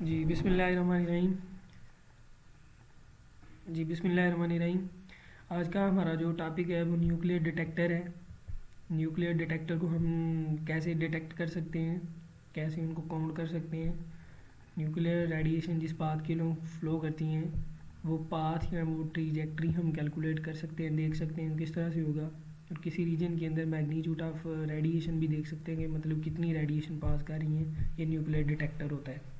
जी बिस्मिल्लाहिर्रहमानिर्रहीम। बिस्मिल्लाहिर्रहमानिर्रहीम। आज का हमारा जो टॉपिक है वो न्यूक्लियर डिटेक्टर है। न्यूक्लियर डिटेक्टर को हम कैसे डिटेक्ट कर सकते हैं, कैसे उनको काउंट कर सकते हैं। न्यूक्लियर रेडिएशन जिस पाथ के लोग फ्लो करती हैं वो पाथ या वो ट्रिजेक्ट्री हम कैलकुलेट कर सकते हैं, देख सकते हैं किस तरह से होगा। और किसी रीजन के अंदर मैग्नीट्यूड ऑफ रेडिएशन भी देख सकते हैं कि मतलब कितनी रेडिएशन पास कर रही है। ये न्यूक्लियर डिटेक्टर होता है।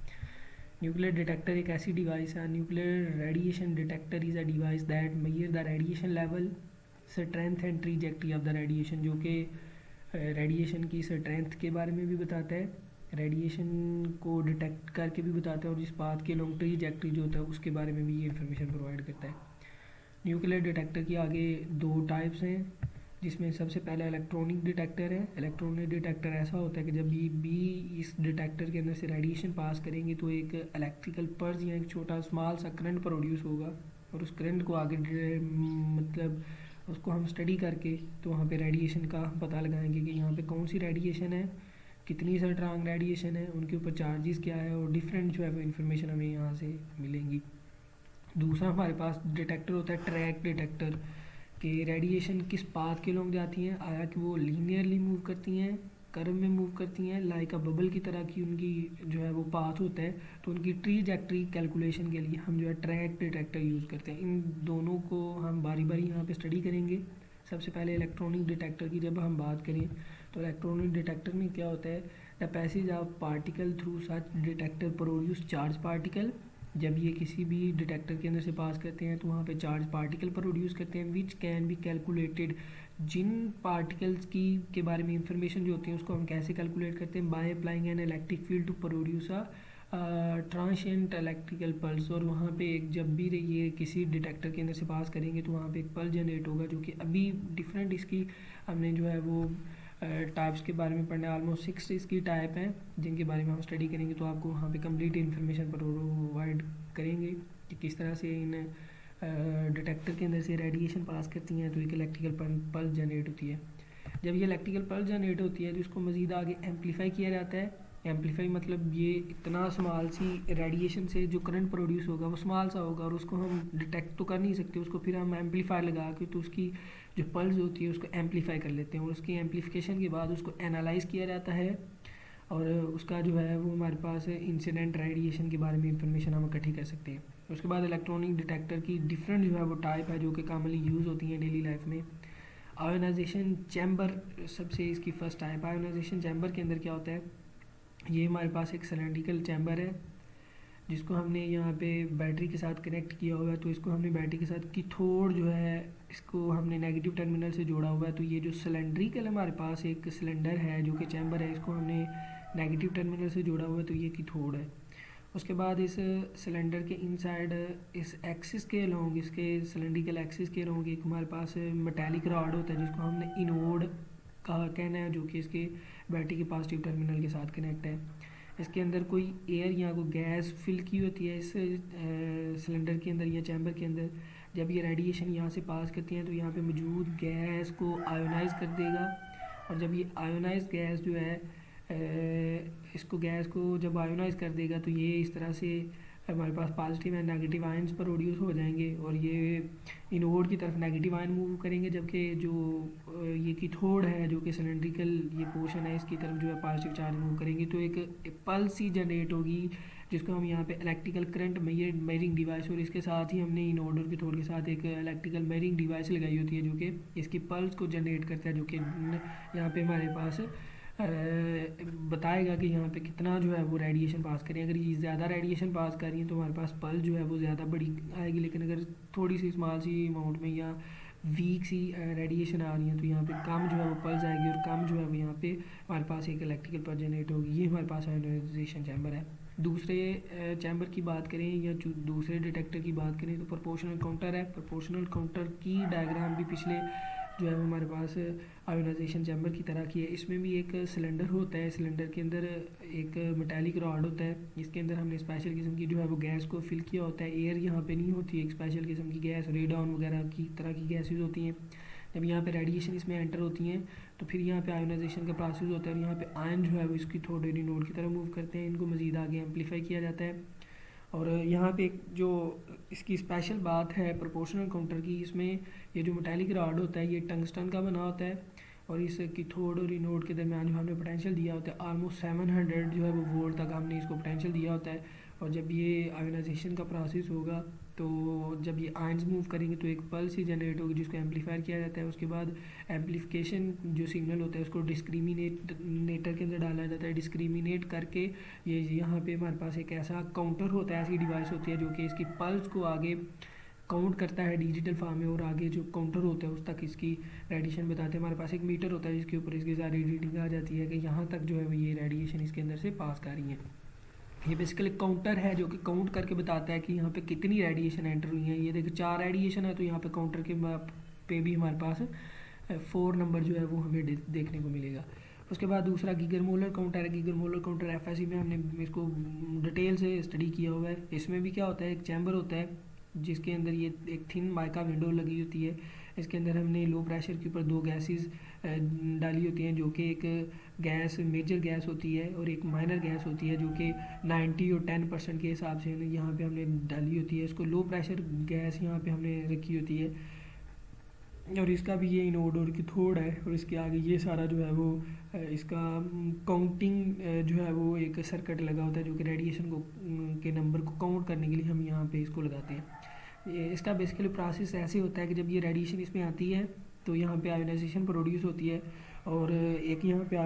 न्यूक्लियर डिटेक्टर एक ऐसी डिवाइस है। Nuclear radiation detector is a device that measure the radiation level, strength and trajectory of the radiation, जो कि रेडिएशन की स्ट्रेंथ के बारे में भी बताता है, रेडिएशन को डिटेक्ट करके भी बताता है, और जिस पाथ के लॉन्ग ट्रीजेक्ट्री जो होता है उसके बारे में भी ये इन्फॉर्मेशन प्रोवाइड करता है। न्यूक्लियर डिटेक्टर की आगे दो टाइप्स हैं, जिसमें सबसे पहला इलेक्ट्रॉनिक डिटेक्टर है। इलेक्ट्रॉनिक डिटेक्टर ऐसा होता है कि जब भी इस डिटेक्टर के अंदर से रेडिएशन पास करेंगे तो एक इलेक्ट्रिकल पल्स या एक छोटा स्मॉल सा करंट प्रोड्यूस होगा, और उस करंट को आगे मतलब उसको हम स्टडी करके तो वहाँ पे रेडिएशन का पता लगाएंगे कि यहाँ पे कौन सी रेडिएशन है, कितनी स्ट्रांग रेडिएशन है, उनके ऊपर चार्जेस क्या है, और डिफरेंट जो है वो इन्फॉर्मेशन हमें यहाँ से मिलेंगी। दूसरा हमारे पास डिटेक्टर होता है ट्रैक डिटेक्टर, कि रेडिएशन किस पाथ के लोग जाती हैं, आया कि वो लीनियरली मूव करती हैं, कर्व में मूव करती हैं, लाइक अ बबल की तरह की उनकी जो है वो पाथ होता है, तो उनकी ट्रीजेक्ट्री कैलकुलेशन के लिए हम जो है ट्रैक डिटेक्टर यूज़ करते हैं। इन दोनों को हम बारी बारी यहाँ पे स्टडी करेंगे। सबसे पहले इलेक्ट्रॉनिक डिटेक्टर की जब हम बात करें तो इलेक्ट्रॉनिक डिटेक्टर में क्या होता है, the passage of particle through such detector produce charge particle. जब ये किसी भी डिटेक्टर के अंदर से पास करते हैं तो वहाँ पे चार्ज पार्टिकल प्रोड्यूस करते हैं, विच कैन बी कैलकुलेटेड। जिन पार्टिकल्स की के बारे में इंफॉर्मेशन जो होती है उसको हम कैसे कैलकुलेट करते हैं, by applying an electric field to produce a transient electrical pulse. और वहाँ पे एक जब भी ये किसी डिटेक्टर के अंदर से पास करेंगे तो वहाँ पे एक पल्स जनरेट होगा, जो कि अभी डिफरेंट इसकी हमने जो है वो टाइप्स के बारे में पढ़ना है। ऑलमोस्ट 6 इसकी टाइप हैं जिनके बारे में हम स्टडी करेंगे, तो आपको वहाँ पे कंप्लीट इन्फॉर्मेशन प्रोवाइड करेंगे कि किस तरह से इन डिटेक्टर के अंदर से रेडिएशन पास करती हैं तो एक इलेक्ट्रिकल पल्स जनरेट होती है। जब ये इलेक्ट्रिकल पल्स जनरेट होती है तो इसको मज़ीद आगे एम्पलीफाई किया जाता है। एम्पलीफाई मतलब ये इतना स्मॉल सी रेडिएशन से जो करंट प्रोड्यूस होगा वो स्मॉल सा होगा, और उसको हम डिटेक्ट तो कर नहीं सकते, उसको फिर हम एम्पलीफायर लगा के तो उसकी जो पल्स होती है उसको एम्पलीफाई कर लेते हैं, और उसकी एम्पलीफिकेशन के बाद उसको एनालाइज किया जाता है, और उसका जो है वो हमारे पास इंसिडेंट रेडिएशन के बारे में इंफॉर्मेशन हम इकट्ठी कर सकते हैं। उसके बाद इलेक्ट्रॉनिक डिटेक्टर की डिफरेंट जो है वो टाइप है जो कि कॉमनली यूज़ होती हैं डेली लाइफ में। आयोनाइजेशन चैम्बर सबसे इसकी फर्स्ट टाइप। आयोनाइजेशन चैम्बर के अंदर क्या होता है, ये हमारे पास एक सिलेंड्रिकल चैम्बर है जिसको हमने यहाँ पे बैटरी के साथ कनेक्ट किया हुआ है। तो इसको हमने बैटरी के साथ कैथोड जो है इसको हमने नेगेटिव टर्मिनल से जोड़ा हुआ है। तो ये जो सिलेंड्रिकल हमारे पास एक सिलेंडर है जो कि चैम्बर है, इसको हमने नेगेटिव टर्मिनल से जोड़ा हुआ है, तो ये कैथोड है। उसके बाद इस सिलेंडर के इनसाइड इस एक्सिस के अलोंग, इसके सिलेंड्रिकल एक्सिस के अलोंग एक हमारे पास मेटालिक रॉड होता है जिसको हमने इनोड का कहना है, जो कि इसके बैटरी के पॉजिटिव टर्मिनल के साथ कनेक्ट है। इसके अंदर कोई एयर या कोई गैस फिल की होती है इस सिलेंडर के अंदर या चैम्बर के अंदर। जब ये रेडिएशन यहाँ से पास करती हैं तो यहाँ पे मौजूद गैस को आयोनाइज कर देगा, और जब ये आयोनाइज गैस जो है इसको गैस को जब आयोनाइज कर देगा तो ये इस तरह से हमारे पास positive and negative ions produce हो जाएंगे, और ये इनोड की तरफ नेगेटिव आयन मूव करेंगे, जबकि जो ये कैथोड है जो कि सिलेंड्रिकल ये पोर्शन है इसकी तरफ जो है पॉजिटिव चार्ज मूव करेंगे। तो एक पल्स ही जनरेट होगी जिसको हम यहाँ पे इलेक्ट्रिकल करंट मेजरिंग डिवाइस, और इसके साथ ही हमने इनोड और कैथोड के साथ एक इलेक्ट्रिकल मेजरिंग डिवाइस लगाई होती है जो कि इसकी पल्स को जनरेट करता है, जो कि यहाँ पे हमारे पास बताएगा कि यहाँ पे कितना जो है वो रेडिएशन पास करें। अगर ये ज़्यादा रेडिएशन पास कर रही है तो हमारे पास पल्स जो है वो ज़्यादा बड़ी आएगी, लेकिन अगर थोड़ी सी स्मॉल सी अमाउंट में या वीक सी रेडिएशन आ रही है तो यहाँ पे कम जो है वो पल्स आएगी, और कम जो है वो यहाँ पे हमारे पास एक इलेक्ट्रिकल पल्स जनरेट होगी। ये हमारे पास आयोनाइजेशन चैम्बर है। दूसरे चैम्बर की बात करें या दूसरे डिटेक्टर की बात करें तो प्रोपोर्शनल काउंटर है। प्रोपोर्शनल काउंटर की डायग्राम भी पिछले जो है हमारे पास आयोनाइजेशन चैम्बर की तरह की है। इसमें भी एक सिलेंडर होता है, सिलेंडर के अंदर एक मेटालिक रॉड होता है, इसके अंदर हमने स्पेशल किस्म की जो है वो गैस को फिल किया होता है। एयर यहाँ पे नहीं होती है, एक स्पेशल किस्म की गैस रेडॉन वगैरह की तरह की गैसेज होती हैं। जब यहाँ पे रेडिएशन इसमें एंटर होती हैं तो फिर यहाँ पे आयोनाइजेशन का प्रोसेस होता है और यहाँ पे आयन जो है वो इसकी थर्ड ऑर्डर नोड की तरफ मूव करते हैं, इनको मज़ीद आगे एम्पलीफाई किया जाता है। और यहाँ पे एक जो इसकी स्पेशल बात है प्रोपोर्शनल काउंटर की, इसमें ये जो मेटालिक रॉड होता है ये टंगस्टन का बना होता है और इस कैथोड और एनोड के दरमियान जो हमने पोटेंशियल दिया होता है ऑलमोस्ट 700 जो है वो वोल्ट तक हमने इसको पोटेंशियल दिया होता है। और जब ये आयोनाइजेशन का प्रोसेस होगा तो जब ये आयंस मूव करेंगे तो एक पल्स ही जनरेट होगी जिसको एम्पलीफायर किया जाता है। उसके बाद एम्पलीफिकेशन जो सिग्नल होता है उसको डिस्क्रिमिनेटर के अंदर डाला जाता है। डिस्क्रिमिनेट करके ये यहाँ पे हमारे पास एक ऐसा काउंटर होता है, ऐसी डिवाइस होती है जो कि इसकी पल्स को आगे काउंट करता है डिजिटल फॉर्म में और आगे जो काउंटर होता है उस तक इसकी रेडिएशन बताते हैं। हमारे पास एक मीटर होता है जिसके ऊपर इसकी सारी रीडिंग आ जाती है कि यहाँ तक जो है वो ये रेडिएशन इसके अंदर से पास कर रही है। ये बेसिकली काउंटर है जो कि काउंट करके बताता है कि यहाँ पे कितनी रेडिएशन एंटर हुई है। ये देखो 4 रेडिएशन है तो यहाँ पे काउंटर के पे भी हमारे पास 4 नंबर जो है वो हमें देखने को मिलेगा। उसके बाद दूसरा गीगर मोलर काउंटर है। गीगर मोलर काउंटर एफएससी में हमने इसको डिटेल से स्टडी किया हुआ है। इसमें भी क्या होता है, एक चैम्बर होता है जिसके अंदर ये एक थिन माइका विंडो लगी होती है। इसके अंदर हमने लो प्रेशर के ऊपर 2 गैसेस डाली होती हैं जो कि एक गैस मेजर गैस होती है और एक माइनर गैस होती है जो कि 90 और 10% के हिसाब से यहाँ पे हमने डाली होती है। इसको लो प्रेशर गैस यहाँ पे हमने रखी होती है और इसका भी ये इनोड और कैथोड है। और इसके आगे ये सारा जो है वो इसका काउंटिंग जो है वो एक सर्किट लगा होता है जो कि रेडिएशन को के नंबर को काउंट करने के लिए हम यहाँ पे इसको लगाते हैं। इसका बेसिकली प्रोसेस ऐसे होता है कि जब ये रेडिएशन इसमें आती है तो यहाँ पे आयोनाइजेशन प्रोड्यूस होती है और एक यहाँ पे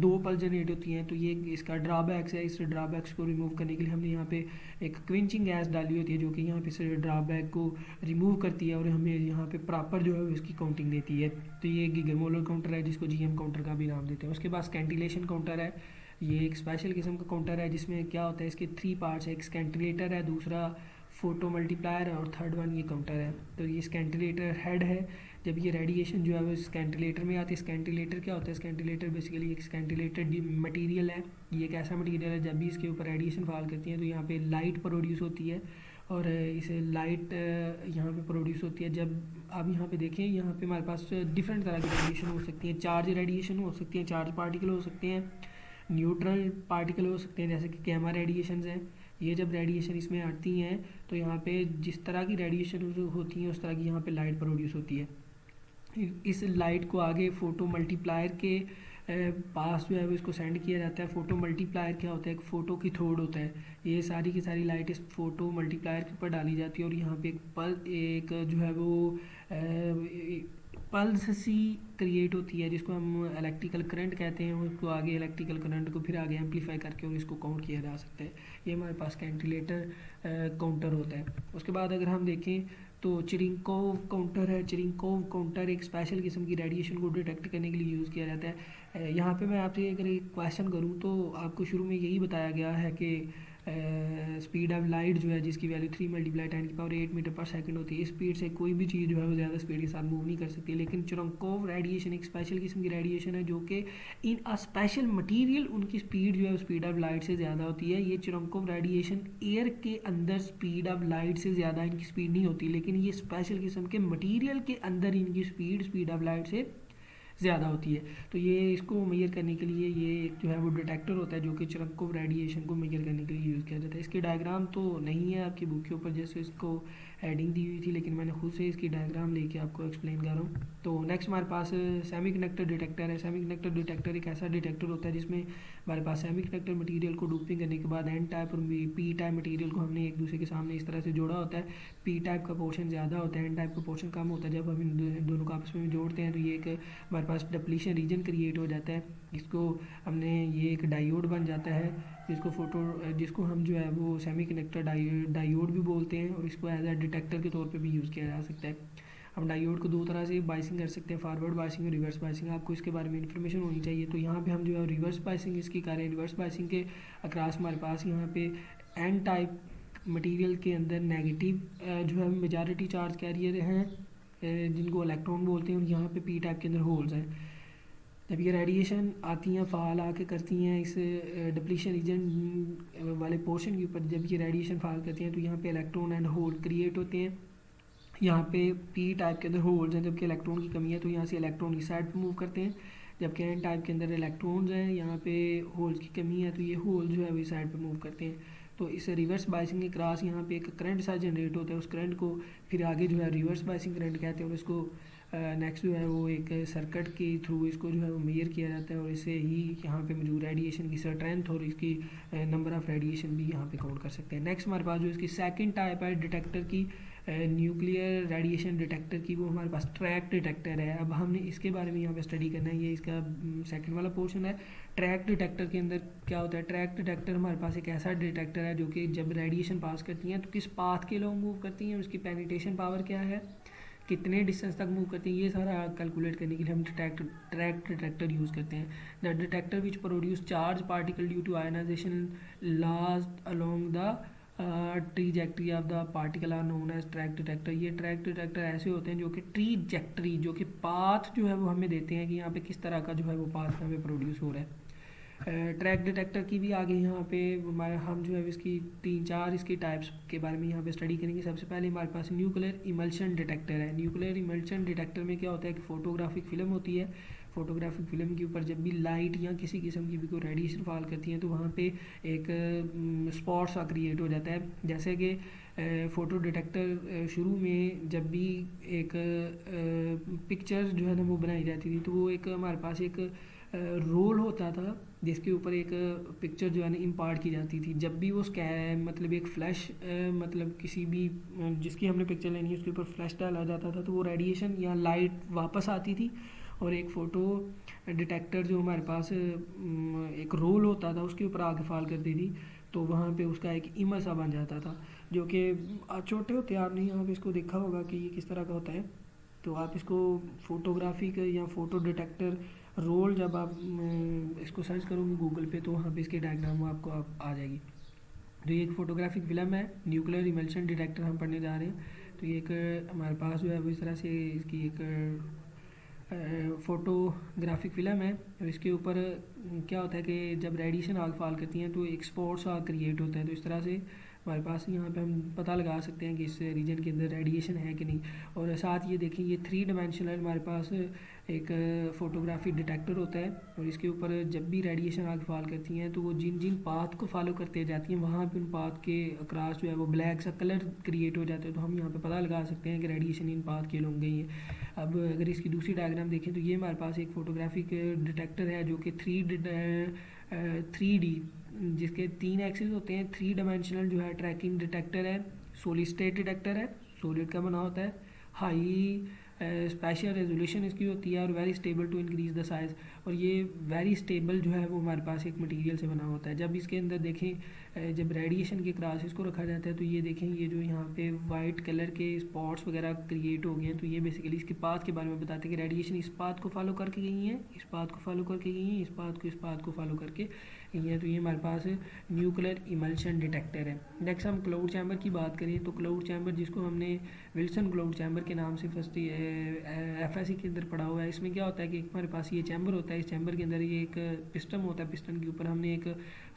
2 पल्स जनरेट होती हैं। तो ये इसका ड्रॉबैक्स है। इस ड्रॉबैक्स को रिमूव करने के लिए हमने यहाँ पे एक क्विंचिंग गैस डाली होती है जो कि यहाँ पे इस ड्रॉबैक को रिमूव करती है और हमें यहाँ पे प्रॉपर जो है उसकी काउंटिंग देती है। तो ये गीगर मोलर काउंटर है जिसको जीएम काउंटर का भी नाम देते हैं। उसके बाद स्कैंटिलेशन काउंटर है। ये एक स्पेशल किस्म का काउंटर है जिसमें क्या होता है, इसके 3 पार्ट्स है। एक स्कैंटिलेटर है, दूसरा फोटो मल्टीप्लायर है और थर्ड वन ये काउंटर है। तो ये स्कैंटिलेटर हेड है। जब ये रेडिएशन जो है वो स्कैंटिलेटर में आती है, स्कैंटिलेटर क्या होता है, स्कैंटिलेटर बेसिकली एक स्कैंटिलेटर मटेरियल है। ये एक ऐसा मटेरियल है जब भी इसके ऊपर रेडिएशन फॉल करती है तो यहाँ पे लाइट प्रोड्यूस होती है और इसे लाइट यहाँ पे प्रोड्यूस होती है। जब आप यहाँ पे देखें, यहाँ पे हमारे पास डिफरेंट तरह की रेडिएशन हो सकती है। चार्ज रेडिएशन हो सकती है, चार्ज पार्टिकल हो सकते हैं, न्यूट्रल पार्टिकल हो सकते हैं जैसे कि गैमा रेडिएशंस हैं। ये जब रेडिएशन इसमें आती हैं तो यहाँ पे जिस तरह की रेडिएशन होती है उस तरह की यहाँ पे लाइट प्रोड्यूस होती है। इस लाइट को आगे फोटो मल्टीप्लायर के पास जो है वो इसको सेंड किया जाता है। फोटो मल्टीप्लायर क्या होता है, एक फ़ोटो की थोड़ होता है। ये सारी की सारी लाइट इस फोटो मल्टीप्लायर के ऊपर डाली जाती है और यहाँ पे एक जो है वो पल्स सी क्रिएट होती है जिसको हम इलेक्ट्रिकल करंट कहते हैं। उसको आगे इलेक्ट्रिकल करंट को फिर आगे एम्पलीफाई करके और इसको काउंट किया जा सकता है। ये हमारे पास कैंटिलेटर काउंटर होता है। उसके बाद अगर हम देखें तो चिरिंकोव काउंटर है। चिरिंकोव काउंटर एक स्पेशल किस्म की रेडिएशन को डिटेक्ट करने के लिए यूज़ किया जाता है। यहाँ पे मैं आपसे अगर एक क्वेश्चन करूँ तो आपको शुरू में यही बताया गया है कि स्पीड ऑफ लाइट जो है जिसकी वैल्यू 3 × 10⁸ मीटर पर सेकंड होती है, इस स्पीड से कोई भी चीज़ जो है वो ज़्यादा स्पीड के साथ मूव नहीं कर सकती। लेकिन चिरिंकोव रेडिएशन एक स्पेशल किस्म की रेडिएशन है जो कि इन अ स्पेशल मटेरियल उनकी स्पीड जो है स्पीड ऑफ लाइट से ज़्यादा होती है। ये चिरिंकोव रेडिएशन एयर के अंदर स्पीड ऑफ लाइट से ज़्यादा इनकी स्पीड नहीं होती, लेकिन ये स्पेशल किस्म के मटीरियल के अंदर इनकी स्पीड ऑफ लाइट से ज़्यादा होती है। तो ये इसको मेजर करने के लिए ये एक जो है वो डिटेक्टर होता है जो कि चिरिंकोव रेडिएशन को मेजर करने के लिए यूज़ किया जाता है। इसके डायग्राम तो नहीं है आपकी बुक के ऊपर जैसे इसको हेडिंग दी हुई थी, लेकिन मैंने खुद से इसकी डायग्राम लेके आपको एक्सप्लेन कर रहा हूँ। तो नेक्स्ट हमारे पास सेमीकंडक्टर डिटेक्टर है। सेमीकंडक्टर डिटेक्टर एक ऐसा डिटेक्टर होता है जिसमें हमारे पास सेमीकंडक्टर मटेरियल को डूपिंग करने के बाद एन टाइप और पी टाइप मटेरियल को हमने एक दूसरे के सामने इस तरह से जोड़ा होता है। पी टाइप का पोर्शन ज़्यादा होता है, एन टाइप का पोर्शन कम होता है। जब हम इन दोनों को आपस में जोड़ते हैं तो ये एक हमारे पास डिप्लीशन रीजन क्रिएट हो जाता है। इसको हमने ये एक डायोड बन जाता है जिसको हम जो है वो सेमीकंडक्टर डायोड भी बोलते हैं और इसको एज ए डिटेक्टर के तौर पे भी यूज़ किया जा सकता है। हम डायोड को 2 तरह से बाइसिंग कर सकते हैं, फॉरवर्ड बाइसिंग और रिवर्स बाइसिंग। आपको इसके बारे में इन्फॉर्मेशन होनी चाहिए। तो यहाँ पे हम जो है रिवर्स बाइसिंग इसकी कर रहे हैं। रिवर्स बाइसिंग के अक्रॉस हमारे पास यहाँ पे एन टाइप मटेरियल के अंदर नेगेटिव जो है मेजॉरिटी चार्ज कैरियर हैं जिनको इलेक्ट्रॉन बोलते हैं और यहाँ पे पी टाइप के अंदर होल्स हैं। जब ये रेडिएशन आती हैं फाल आके करती हैं इस डिप्लीशन रीजन वाले पोर्शन के ऊपर, जब ये रेडिएशन फाल करती हैं तो यहाँ पे इलेक्ट्रॉन एंड होल क्रिएट होते हैं। यहाँ पे पी टाइप के अंदर होल्स हैं, जबकि इलेक्ट्रॉन की कमी है तो यहाँ से इलेक्ट्रॉन इस साइड पे मूव करते हैं, जबकि एन टाइप के अंदर इलेक्ट्रॉन्स हैं, यहाँ पे होल्स की कमी है, तो ये होल जो है वो इस साइड पे मूव करते हैं। तो इस रिवर्स बाइसिंग के क्रॉस यहाँ पे एक करंट सा जनरेट होता है, उस करंट को फिर आगे जो है रिवर्स बाइसिंग करंट कहते हैं, और इसको नेक्स्ट जो है वो एक सर्किट के थ्रू इसको जो है वो मेजर किया जाता है, और इससे ही यहाँ पे मौजूद रेडिएशन की स्ट्रेंथ और इसकी नंबर ऑफ रेडिएशन भी यहाँ पे काउंट कर सकते हैं। नेक्स्ट हमारे पास जो इसकी सेकंड टाइप है डिटेक्टर की, न्यूक्लियर रेडिएशन डिटेक्टर की, वो हमारे पास ट्रैक डिटेक्टर है। अब हमने इसके बारे में यहाँ पे स्टडी करना है, ये इसका सेकंड वाला पोर्शन है। ट्रैक डिटेक्टर के अंदर क्या होता है, ट्रैक डिटेक्टर हमारे पास एक ऐसा डिटेक्टर है जो कि जब रेडिएशन पास करती हैं तो किस पाथ के लोग मूव करती हैं, उसकी पेनिट्रेशन पावर क्या है, कितने डिस्टेंस तक मूव करती हैं, ये सारा कैलकुलेट करने के लिए हम ट्रैक डिटेक्टर यूज़ करते हैं। The detector which produce charge particle due to ionisation last along the trajectory of the particle are known as track detector. ये ट्रैक डिटेक्टर ऐसे होते हैं जो कि ट्रीजेक्ट्री, जो कि पाथ जो है वो हमें देते हैं कि यहाँ पे किस तरह का जो है वो पाथ हमें प्रोड्यूस हो रहा है। ट्रैक डिटेक्टर की भी आगे यहाँ पे हम जो है इसकी 3-4 इसकी टाइप्स के बारे में यहाँ पे स्टडी करेंगे। सबसे पहले हमारे पास न्यूक्लियर इमल्शन डिटेक्टर है। न्यूक्लियर इमल्शन डिटेक्टर में क्या होता है कि फोटोग्राफिक फिल्म होती है, फोटोग्राफिक फिल्म के ऊपर जब भी लाइट या किसी किस्म की भी कोई रेडिएशन फॉल करती है तो वहाँ पे एक स्पॉट सा क्रिएट हो जाता है। जैसे कि फ़ोटो डिटेक्टर शुरू में जब भी एक पिक्चर जो है ना वो बनाई जाती थी तो वो एक हमारे पास एक रोल होता था जिसके ऊपर एक पिक्चर जो है ना इम्पार्ट की जाती थी। जब भी वो मतलब एक फ्लैश मतलब किसी भी जिसकी हमने पिक्चर लेनी है उसके ऊपर फ्लैश डाला जाता था तो वो रेडिएशन या लाइट वापस आती थी, और एक फ़ोटो डिटेक्टर जो हमारे पास एक रोल होता था उसके ऊपर आगे फॉल करती थी तो वहाँ पे उसका एक इमेज सा बन जाता था, जो कि छोटे होते आपने यहाँ पे इसको देखा होगा कि ये किस तरह का होता है। तो आप इसको फोटोग्राफी का या फ़ोटो डिटेक्टर रोल जब आप इसको सर्च करोगे गूगल पे तो वहाँ पे इसके डायग्राम आपको आ जाएगी। तो ये एक फ़ोटोग्राफिक फिल्म है, न्यूक्लियर इमल्शन डिटेक्टर हम पढ़ने जा रहे हैं। तो ये एक हमारे पास जो है वो इस तरह से इसकी एक फ़ोटोग्राफिक फ़िल्म है, और इसके ऊपर क्या होता है कि जब रेडिएशन आग फॉल करती हैं तो एक स्पॉट सा क्रिएट होता है। तो इस तरह से हमारे पास यहाँ पे हम पता लगा सकते हैं कि इस रीजन के अंदर रेडिएशन है कि नहीं। और साथ ये देखें ये 3 डायमेंशनल हमारे पास एक फोटोग्राफी डिटेक्टर होता है, और इसके ऊपर जब भी रेडिएशन आगे फॉल करती हैं तो वो जिन जिन पाथ को फॉलो करते जाती हैं वहाँ पे उन पाथ के अक्रॉस जो है वो ब्लैक सा कलर क्रिएट हो जाता है। तो हम यहाँ पे पता लगा सकते हैं कि रेडिएशन इन पाथ के लोग गई है। अब अगर इसकी दूसरी डायग्राम देखें तो ये हमारे पास एक फोटोग्राफिक डिटेक्टर है जो कि 3D जिसके 3 एक्सिस होते हैं, 3 डायमेंशनल जो है ट्रैकिंग डिटेक्टर है। सॉलिड स्टेट डिटेक्टर है, सॉलिड का बना होता है, हाई स्पेशल रेजोल्यूशन इसकी होती है, और very stable to increase the size. और ये वेरी स्टेबल जो है वो हमारे पास एक मटेरियल से बना होता है। जब इसके अंदर देखें जब रेडिएशन के क्रॉस इसको रखा जाता है तो ये देखें ये जो यहाँ पे वाइट कलर के स्पॉट्स वगैरह क्रिएट हो गए हैं, तो ये बेसिकली इसके पाथ के बारे में बताते हैं कि रेडिएशन इस पाथ को फॉलो करके गई है, इस पाथ को फॉलो करके गई है, इस पाथ को फॉलो करके गई है। तो ये हमारे पास न्यूक्लियर इमल्शन डिटेक्टर है। नेक्स्ट हम क्लाउड चैम्बर की बात करें तो क्लाउड चैम्बर जिसको हमने विल्सन क्लाउड चैम्बर के नाम से फर्स्ट FSC के अंदर पढ़ा हुआ है। इसमें क्या होता है कि हमारे पास ये चैम्बर होता है, इस चैम्बर के अंदर ये एक पिस्टन होता है, पिस्टन के ऊपर हमने एक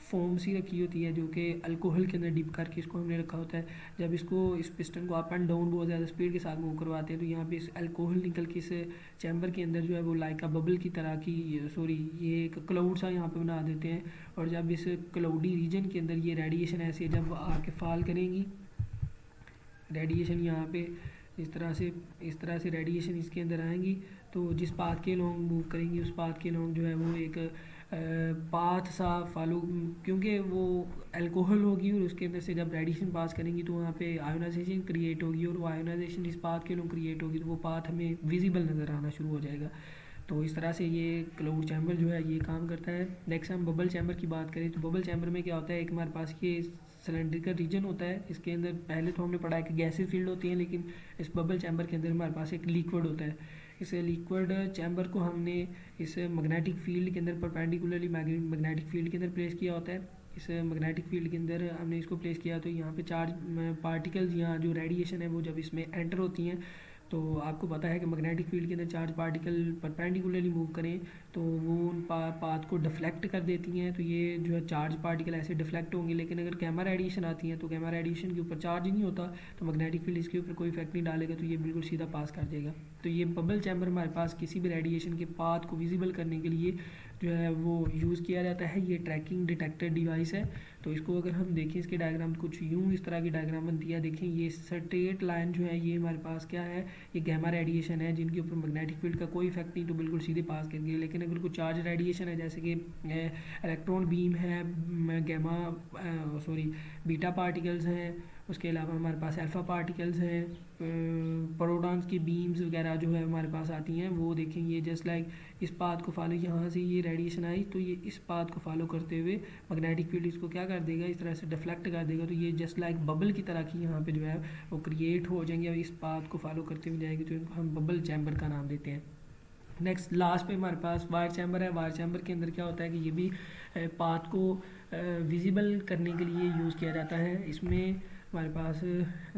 फोम सी रखी होती है जो कि अल्कोहल के अंदर डिप करके इसको हमने रखा होता है। जब इसको इस पिस्टन को अप एंड डाउन बहुत ज़्यादा स्पीड के साथ मूव करवाते हैं तो यहाँ पे इस अल्कोहल निकल के इस चैम्बर के अंदर जो है वो लाइक अ बबल की तरह की ये एक क्लाउड सा यहाँ पे बना देते हैं। और जब इस क्लाउडी रीजन के अंदर ये रेडिएशन ऐसे जब आके फॉल करेंगी, रेडिएशन यहाँ पे इस तरह से रेडिएशन इसके अंदर आएंगी तो जिस पाथ के लोग मूव करेंगी उस पाथ के लोग जो है वो एक पाथ सा फॉलो, क्योंकि वो अल्कोहल होगी और उसके अंदर से जब रेडिएशन पास करेंगी तो वहाँ पे आयोनाइजेशन क्रिएट होगी, और वो आयोनाइजेशन इस पाथ के लोग क्रिएट होगी तो वो पाथ हमें विजिबल नज़र आना शुरू हो जाएगा। तो इस तरह से ये क्लाउड चैम्बर जो है ये काम करता है। नेक्स्ट हम बबल चैम्बर की बात करें तो बबल चैम्बर में क्या होता है, एक हमारे पास ये सिलेंड्रिकल रीजन होता है, इसके अंदर पहले तो हमने पढ़ा है कि गैसेस फील्ड होती हैं, लेकिन इस बबल चैम्बर के अंदर हमारे पास एक लिक्विड होता है। इस लिक्विड चैम्बर को हमने इस मैग्नेटिक फील्ड के अंदर परपेंडिकुलरली मैग्नेटिक फील्ड के अंदर प्लेस किया होता है। इस मैग्नेटिक फील्ड के अंदर हमने इसको प्लेस किया तो यहाँ पे चार्ज पार्टिकल्स या जो रेडिएशन है वो जब इसमें एंटर होती हैं तो आपको पता है कि मैग्नेटिक फील्ड के अंदर चार्ज पार्टिकल परपेंडिकुलरली मूव करें तो वो उन पाथ को डिफ्लेक्ट कर देती हैं, तो ये जो है चार्ज पार्टिकल ऐसे डिफ्लेक्ट होंगे। लेकिन अगर गैमा रेडिएशन आती है तो गैमा रेडिएशन के ऊपर चार्ज ही नहीं होता, तो मैग्नेटिक फील्ड इसके ऊपर कोई इफेक्ट नहीं डालेगा, तो ये बिल्कुल सीधा पास कर देगा। तो ये बबल चैम्बर हमारे पास किसी भी रेडिएशन के पाथ को विजिबल करने के लिए जो है वो यूज़ किया जाता है। ये ट्रैकिंग डिटेक्टर डिवाइस है। तो इसको अगर हम देखें, इसके डायग्राम कुछ यूँ इस तरह की डायग्राम बनती है। देखें ये स्ट्रेट लाइन जो है ये हमारे पास क्या है, ये गैमा रेडिएशन है जिनके ऊपर मैग्नेटिक फील्ड का कोई इफेक्ट नहीं, तो बिल्कुल सीधे पास कर गए। लेकिन अगर कुछ चार्ज रेडिएशन है जैसे कि इलेक्ट्रॉन बीम है, गैमा सॉरी बीटा पार्टिकल्स हैं, उसके अलावा हमारे पास अल्फ़ा पार्टिकल्स हैं, प्रोटॉन्स की बीम्स वगैरह जो है हमारे पास आती हैं, वो देखें ये जस्ट लाइक इस पाथ को फॉलो, यहाँ से ये रेडिएशन आई तो ये इस पाथ को फॉलो करते हुए मैग्नेटिक फील्ड इसको क्या कर देगा, इस तरह से डिफ्लेक्ट कर देगा। तो ये जस्ट लाइक बबल की तरह की यहाँ पे जो है वो क्रिएट हो जाएंगे और इस पाथ को फॉलो करते हुए जाएंगे, तो इनको हम बबल चैम्बर का नाम देते हैं। नेक्स्ट लास्ट पे हमारे पास वायर चैम्बर है। वायर चैम्बर के अंदर क्या होता है कि ये भी पाथ को विजिबल करने के लिए यूज़ किया जाता है। इसमें हमारे पास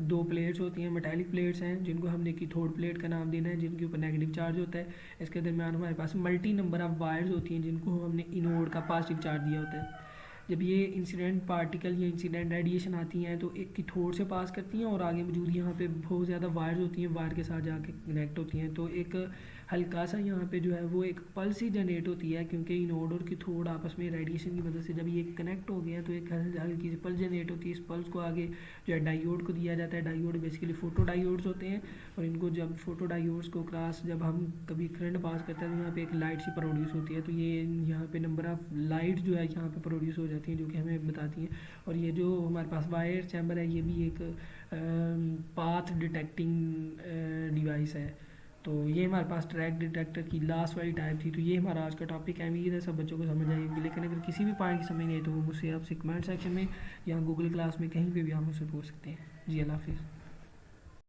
दो प्लेट्स होती हैं, मेटालिक प्लेट्स हैं जिनको हमने कैथोड प्लेट का नाम देना है, जिनके ऊपर नेगेटिव चार्ज होता है। इसके दरमियान हमारे पास मल्टी नंबर ऑफ वायर्स होती हैं जिनको हमने इनोड का पॉजिटिव चार्ज दिया होता है। जब ये इंसिडेंट पार्टिकल या इंसिडेंट रेडिएशन आती हैं तो एक कैथोड से पास करती हैं और आगे मौजूद यहाँ पे बहुत ज़्यादा वायर्स होती हैं, वायर के साथ जाके कनेक्ट होती हैं। तो एक हल्का सा यहाँ पे जो है वो एक पल्स ही जनरेट होती है, क्योंकि इनोड और कैथोड आपस में रेडिएशन की मदद से जब ये कनेक्ट हो गया तो एक हल्की सी पल्स जनरेट होती है। इस पल्स को आगे जो है डायोड को दिया जाता है। डायोड बेसिकली फोटो डायोड्स होते हैं और इनको जब फोटो डायोड्स को क्रॉस जब हम कभी करंट पास करते हैं तो यहाँ पे एक लाइट सी प्रोड्यूस होती है। तो ये यहाँ पे नंबर ऑफ लाइट जो है यहाँ पे प्रोड्यूस हो जाती हैं जो कि हमें बताती हैं। और ये जो हमारे पास वायर चैम्बर है ये भी एक पाथ डिटेक्टिंग डिवाइस है। तो ये हमारे पास ट्रैक डिटेक्टर की लास्ट वाली टाइप थी। तो ये हमारा आज का टॉपिक है। उम्मीद है सब बच्चों को समझ आएगी, लेकिन अगर किसी भी पॉइंट की समझ नहीं आई तो वो मुझसे आपसे कमेंट सेक्शन में या गूगल क्लास में कहीं पे भी आप मुझसे पूछ सकते हैं। जी अल्लाह हाफिज़।